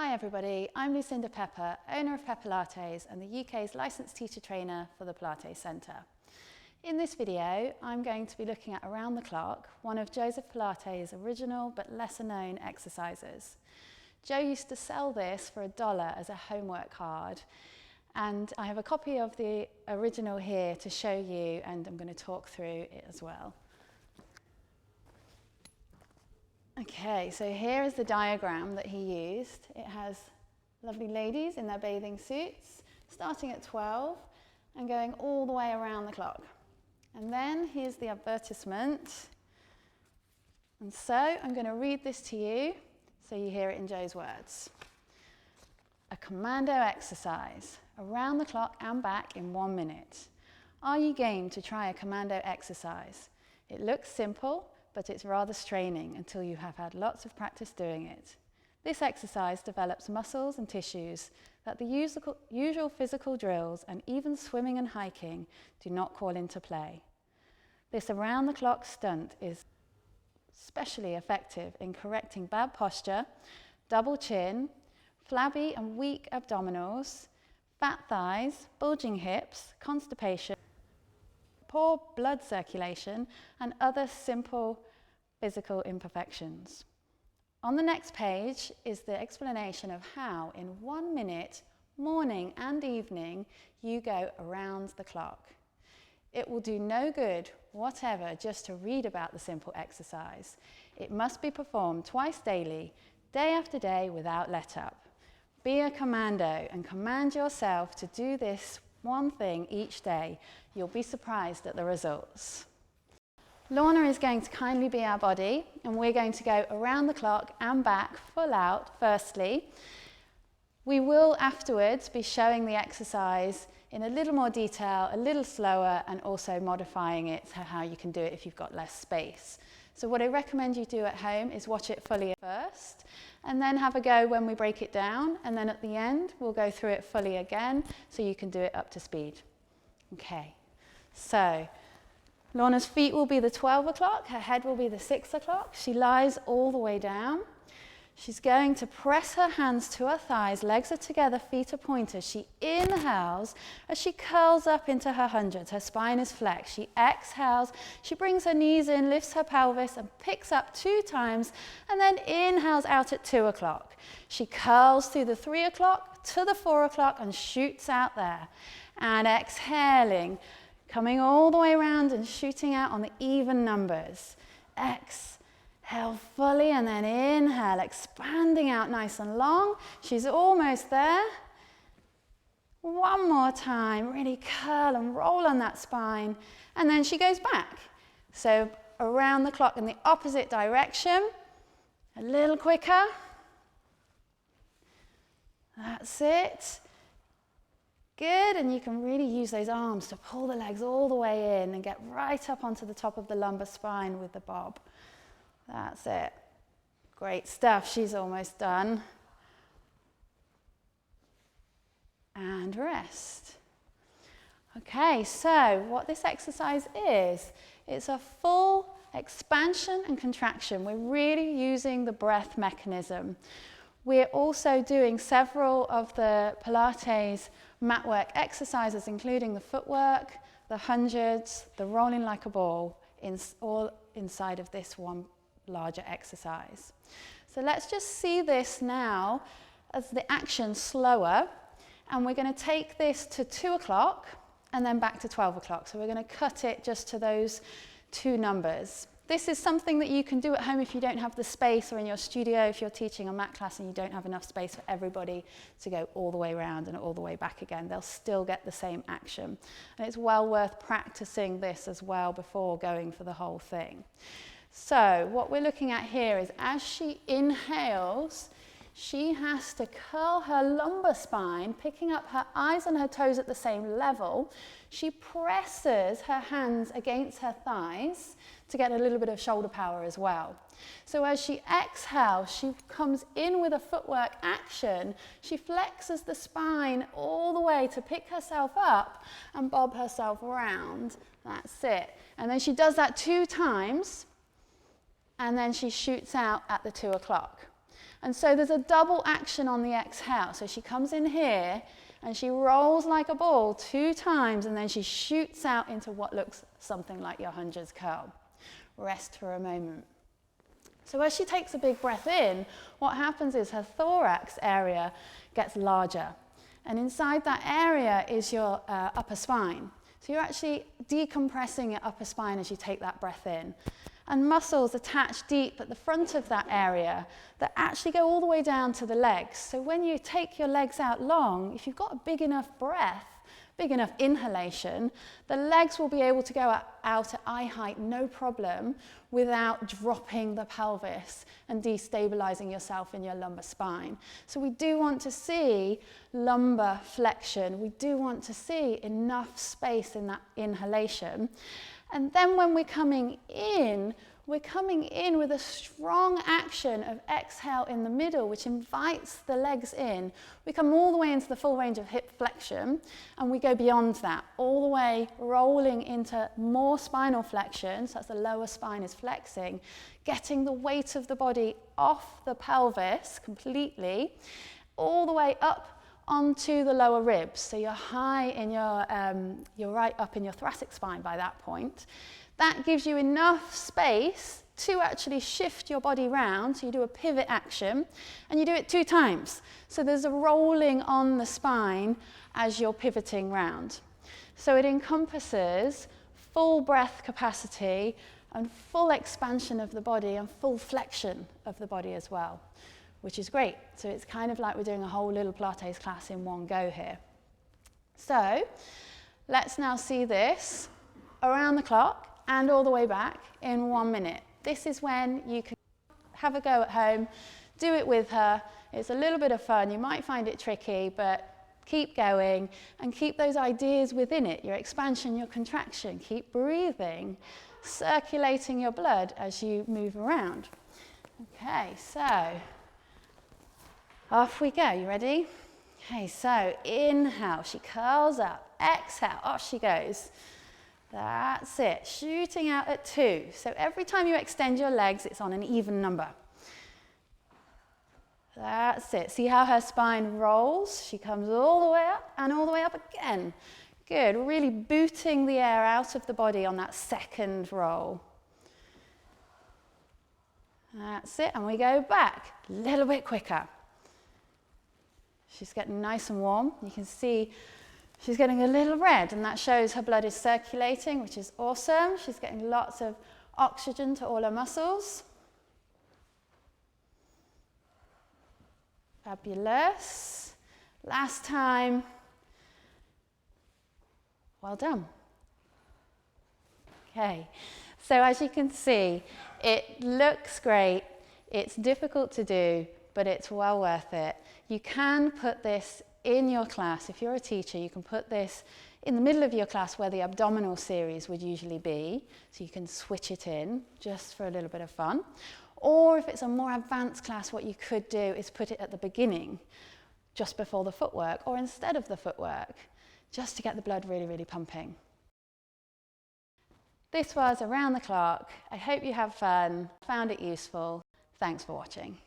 Hi everybody, I'm Lucinda Pepper, owner of Pepper Pilates and the UK's licensed teacher trainer for the Pilates Centre. In this video, I'm going to be looking at Around the Clock, one of Joseph Pilates' original but lesser known exercises. Joe used to sell this for $1 as a homework card, and I have a copy of the original here to show you, and I'm going to talk through it as well. Okay, so here is the diagram that he used. It has lovely ladies in their bathing suits, starting at 12 and going all the way around the clock. And then here's the advertisement. And so I'm going to read this to you so you hear it in Joe's words. A commando exercise, around the clock and back in 1 minute. Are you game to try a commando exercise? It looks simple, but it's rather straining until you have had lots of practice doing it. This exercise develops muscles and tissues that the usual physical drills and even swimming and hiking do not call into play. This around-the-clock stunt is especially effective in correcting bad posture, double chin, flabby and weak abdominals, fat thighs, bulging hips, constipation, poor blood circulation, and other simple physical imperfections. On the next page is the explanation of how, in 1 minute, morning and evening, you go around the clock. It will do no good whatever just to read about the simple exercise. It must be performed twice daily, day after day, without let up. Be a commando and command yourself to do this one thing each day. You'll be surprised at the results. Lorna is going to kindly be our body, and we're going to go around the clock and back full out firstly. We will afterwards be showing the exercise in a little more detail, a little slower, and also modifying it to how you can do it if you've got less space. So what I recommend you do at home is watch it fully first, and then have a go when we break it down, and then at the end we'll go through it fully again so you can do it up to speed. Okay, so Lorna's feet will be the 12 o'clock, her head will be the 6 o'clock. She lies all the way down. She's going to press her hands to her thighs, legs are together, feet are pointed. She inhales as she curls up into her hundreds. Her spine is flexed. She exhales, she brings her knees in, lifts her pelvis and picks up 2 times, and then inhales out at 2 o'clock. She curls through the 3 o'clock to the 4 o'clock and shoots out there. And exhaling, coming all the way around and shooting out on the even numbers. Exhale fully and then inhale, expanding out nice and long. She's almost there. One more time, really curl and roll on that spine. And then she goes back. So around the clock in the opposite direction. A little quicker. That's it. Good, and you can really use those arms to pull the legs all the way in and get right up onto the top of the lumbar spine with the bob. That's it. Great stuff. She's almost done. And rest. Okay, so what this exercise is, it's a full expansion and contraction. We're really using the breath mechanism. We're also doing several of the Pilates matwork exercises, including the footwork, the hundreds, the rolling like a ball, all inside of this one larger exercise. So let's just see this now as the action slower, and we're going to take this to 2 o'clock and then back to 12 o'clock. So we're going to cut it just to those 2 numbers. This is something that you can do at home if you don't have the space, or in your studio if you're teaching a mat class and you don't have enough space for everybody to go all the way around and all the way back again. They'll still get the same action. And it's well worth practicing this as well before going for the whole thing. So what we're looking at here is as she inhales, she has to curl her lumbar spine, picking up her eyes and her toes at the same level. She presses her hands against her thighs to get a little bit of shoulder power as well. So as she exhales, she comes in with a footwork action. She flexes the spine all the way to pick herself up and bob herself around. That's it. And then she does that 2 times, and then she shoots out at the 2 o'clock. And so there's a double action on the exhale. So she comes in here and she rolls like a ball 2 times, and then she shoots out into what looks something like your hundreds curl. Rest for a moment. So as she takes a big breath in, what happens is her thorax area gets larger. And inside that area is your upper spine. So you're actually decompressing your upper spine as you take that breath in. And muscles attach deep at the front of that area that actually go all the way down to the legs. So when you take your legs out long, if you've got a big enough breath, big enough inhalation, the legs will be able to go out at eye height, no problem, without dropping the pelvis and destabilizing yourself in your lumbar spine. So we do want to see lumbar flexion. We do want to see enough space in that inhalation. And then when we're coming in with a strong action of exhale in the middle, which invites the legs in. We come all the way into the full range of hip flexion, and we go beyond that, all the way rolling into more spinal flexion, so that's the lower spine is flexing, getting the weight of the body off the pelvis completely, all the way up onto the lower ribs. So you're high in you're right up in your thoracic spine by that point. That gives you enough space to actually shift your body round. So you do a pivot action and you do it 2 times. So there's a rolling on the spine as you're pivoting round. So it encompasses full breath capacity and full expansion of the body and full flexion of the body as well, which is great. So it's kind of like we're doing a whole little Pilates class in one go here. So let's now see this around the clock and all the way back in 1 minute. This is when you can have a go at home, do it with her. It's a little bit of fun. You might find it tricky, but keep going and keep those ideas within it, your expansion, your contraction. Keep breathing, circulating your blood as you move around. Okay, so off we go. You ready? Okay, so inhale, she curls up. Exhale, off she goes. That's it, shooting out at 2. So every time you extend your legs, it's on an even number. That's it. See how her spine rolls? She comes all the way up and all the way up again. Good, really booting the air out of the body on that second roll. That's it, and we go back a little bit quicker. She's getting nice and warm. You can see she's getting a little red, and that shows her blood is circulating, which is awesome. She's getting lots of oxygen to all her muscles. Fabulous. Last time. Well done. Okay, so as you can see, it looks great. It's difficult to do, but it's well worth it. You can put this in your class. If you're a teacher, you can put this in the middle of your class where the abdominal series would usually be, so you can switch it in just for a little bit of fun. Or if it's a more advanced class, what you could do is put it at the beginning, just before the footwork, or instead of the footwork, just to get the blood really, really pumping. This was Around the Clock. I hope you have fun, found it useful. Thanks for watching.